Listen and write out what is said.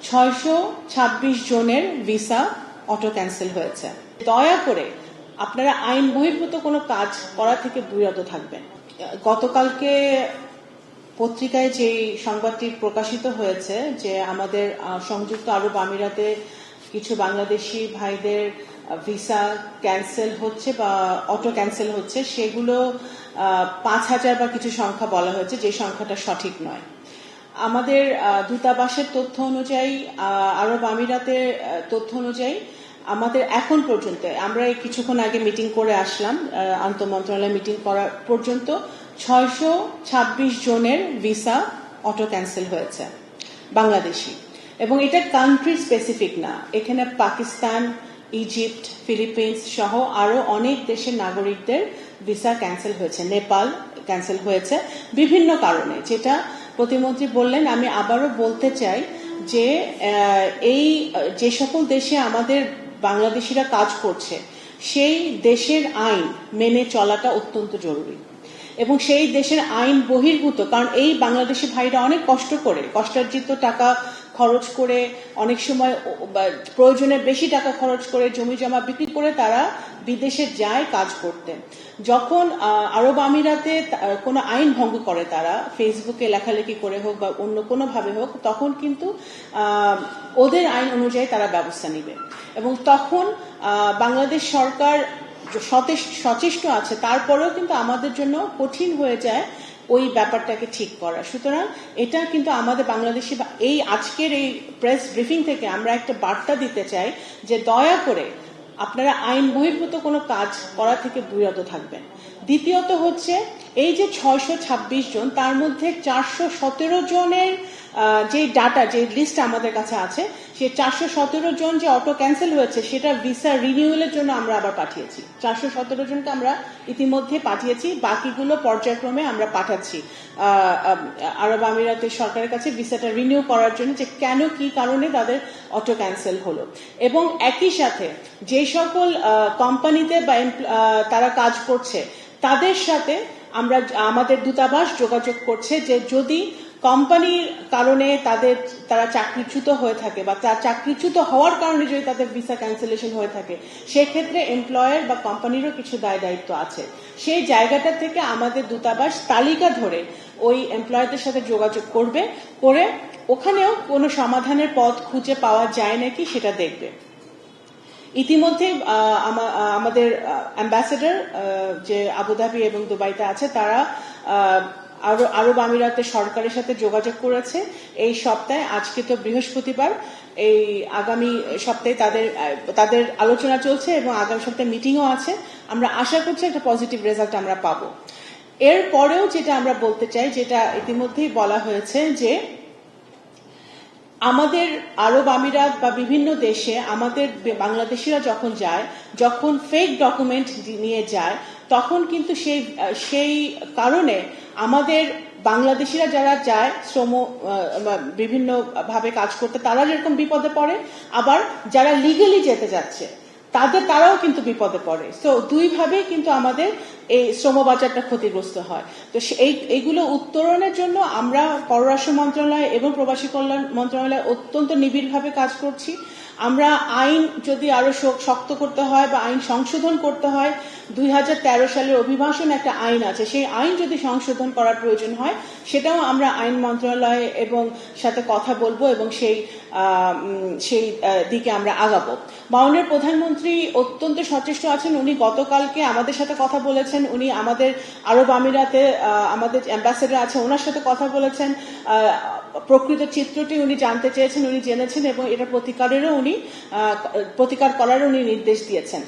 626 জনের visa auto cancel হয়েছে। দয়া করে আপনারা আইন বহির্ভূত কোনো কাজ করা থেকে বিরত থাকবেন। গতকালকে পত্রিকায় যে সংবাদটি প্রকাশিত হয়েছে যে আমাদের সংযুক্ত আরব আমিরাতে কিছু বাংলাদেশি ভাইদের ভিসা ক্যান্সেল হচ্ছে বা অটো ক্যান্সেল হচ্ছে, সেগুলো 5,000 বা কিছু সংখ্যা বলা হয়েছে, যে সংখ্যাটা সঠিক নয়। আমাদের দূতাবাসের তথ্য অনুযায়ী, আরব আমিরাতের তথ্য অনুযায়ী আমাদের এখন পর্যন্ত, আমরা এই কিছুক্ষণ আগে মিটিং করে আসলাম, আন্তঃমন্ত্রণালয় মিটিং করা পর্যন্ত 626 জনের ভিসা অটো ক্যান্সেল হয়েছে বাংলাদেশি, এবং এটা কান্ট্রি স্পেসিফিক না। এখানে পাকিস্তান, ইজিপ্ট, ফিলিপিন্স সহ আরো অনেক দেশের নাগরিকদের ভিসা ক্যান্সেল হয়েছে, নেপাল ক্যান্সেল হয়েছে বিভিন্ন কারণে, যেটা প্রতিমন্ত্রী বললেন। আমি আবারও বলতে চাই যে এই যে সকল দেশে আমাদের বাংলাদেশিরা কাজ করছে সেই দেশের আইন মেনে চলাটা অত্যন্ত জরুরি, এবং সেই দেশের আইন বহির্ভূত, কারণ এই বাংলাদেশি ভাইরা অনেক কষ্ট করে, কষ্টার্জিত টাকা খরচ করে, অনেক সময় প্রয়োজনের বেশি টাকা খরচ করে, জমি জমা বিক্রি করে তারা বিদেশে যায় কাজ করতে। যখন আরব আমিরাতে কোনো আইন ভঙ্গ করে তারা, ফেসবুকে লেখালেখি করে হোক বা অন্য কোনোভাবে হোক, তখন কিন্তু ওদের আইন অনুযায়ী তারা ব্যবস্থা নেবে, এবং তখন বাংলাদেশ সরকার সচেষ্ট আছে, তারপরেও কিন্তু আমাদের জন্য কঠিন হয়ে যায় ওই ব্যাপারটাকে ঠিক করা। সুতরাং এটা কিন্তু আমাদের বাংলাদেশি, এই আজকের এই প্রেস ব্রিফিং থেকে আমরা একটা বার্তা দিতে চাই যে দয়া করে আপনারা আইন বহির্ভূত কোনো কাজ করা থেকে বিরত থাকবেন। দ্বিতীয়ত হচ্ছে এই যে 626 জন, তার মধ্যে 417 জনের যে ডাটা, যে লিস্ট আমাদের কাছে আছে, সেই 417 জন যে অটো ক্যান্সেল হয়েছে সেটা ভিসা রিনিউয়ালের জন্য আমরা আবার পাঠিয়েছি। 417 জনকে আমরা ইতিমধ্যে পাঠিয়েছি, বাকিগুলো পর্যায়ক্রমে আমরা পাঠাচ্ছি আরব আমিরাতের সরকারের কাছে ভিসাটা রিনিউ করার জন্য, যে কেন কি কারণে তাদের অটো ক্যান্সেল হলো। এবং একই সাথে যে সকল কোম্পানিতে বা তারা কাজ করছে তাদের সাথে আমাদের দূতাবাস যোগাযোগ করছে যে যদি কোম্পানির কারণে তারা চাকরিচ্যুত হয়ে থাকে বা তার চাকরিচ্যুত হওয়ার কারণে যদি তাদের ভিসা ক্যান্সেলেশন হয়ে থাকে, সেক্ষেত্রে এমপ্লয়ার বা কোম্পানিরও কিছু দায় দায়িত্ব আছে। সেই জায়গাটা থেকে আমাদের দূতাবাস তালিকা ধরে ওই এমপ্লয়ারদের সাথে যোগাযোগ করে ওখানেও কোনো সমাধানের পথ খুঁজে পাওয়া যায় নাকি সেটা দেখবে। ইতিমধ্যে আমাদের অ্যাম্বাসেডর যে আবুধাবি এবং দুবাইতে আছে, তারা আরব আমিরাতের সরকারের সাথে যোগাযোগ করেছে এই সপ্তাহে। আজকে তো বৃহস্পতিবার, এই আগামী সপ্তাহে তাদের আলোচনা চলছে এবং আগামী সপ্তাহে মিটিংও আছে। আমরা আশা করছি একটা পজিটিভ রেজাল্ট আমরা পাবো। এরপরেও যেটা আমরা বলতে চাই, যেটা ইতিমধ্যেই বলা হয়েছে, যে আমাদের আরব আমিরাত বা বিভিন্ন দেশে আমাদের বাংলাদেশিরা যখন ফেক ডকুমেন্ট নিয়ে যায়, তখন কিন্তু সেই কারণে আমাদের বাংলাদেশিরা যারা যায় বিভিন্ন ভাবে কাজ করতে, তারা যেরকম বিপদে পড়ে, আবার যারা লিগালি যেতে যাচ্ছে তারাও কিন্তু বিপদে পড়ে। তো দুইভাবেই কিন্তু আমাদের এই শ্রমবাজারটা ক্ষতিগ্রস্ত হয়। তো এইগুলো উত্তরণের জন্য আমরা পররাষ্ট্র মন্ত্রণালয় এবং প্রবাসী কল্যাণ মন্ত্রণালয় অত্যন্ত নিবিড়ভাবে কাজ করছি। আমরা আইন যদি আরো শক্ত করতে হয় বা আইন সংশোধন করতে হয়, 2013 সালের অভিবাসন একটা আইন আছে, সেই আইন যদি সংশোধন করার প্রয়োজন হয়, সেটাও আমরা আইন মন্ত্রণালয় এবং সাথে কথা বলবো এবং সেই দিকে আমরা আগাবো। মাননীয় প্রধানমন্ত্রী অত্যন্ত সচেষ্ট আছেন। উনি গতকালকে আমাদের সাথে কথা বলেছেন, উনি আমাদের আরব আমিরাতে আমাদের অ্যাম্বাসেডর আছে, ওনার সাথে কথা বলেছেন, প্রকৃত চিত্রটি উনি জানতে চেয়েছেন, উনি জেনেছেন, এবং এটা প্রতিকার করারও উনি নির্দেশ দিয়েছেন।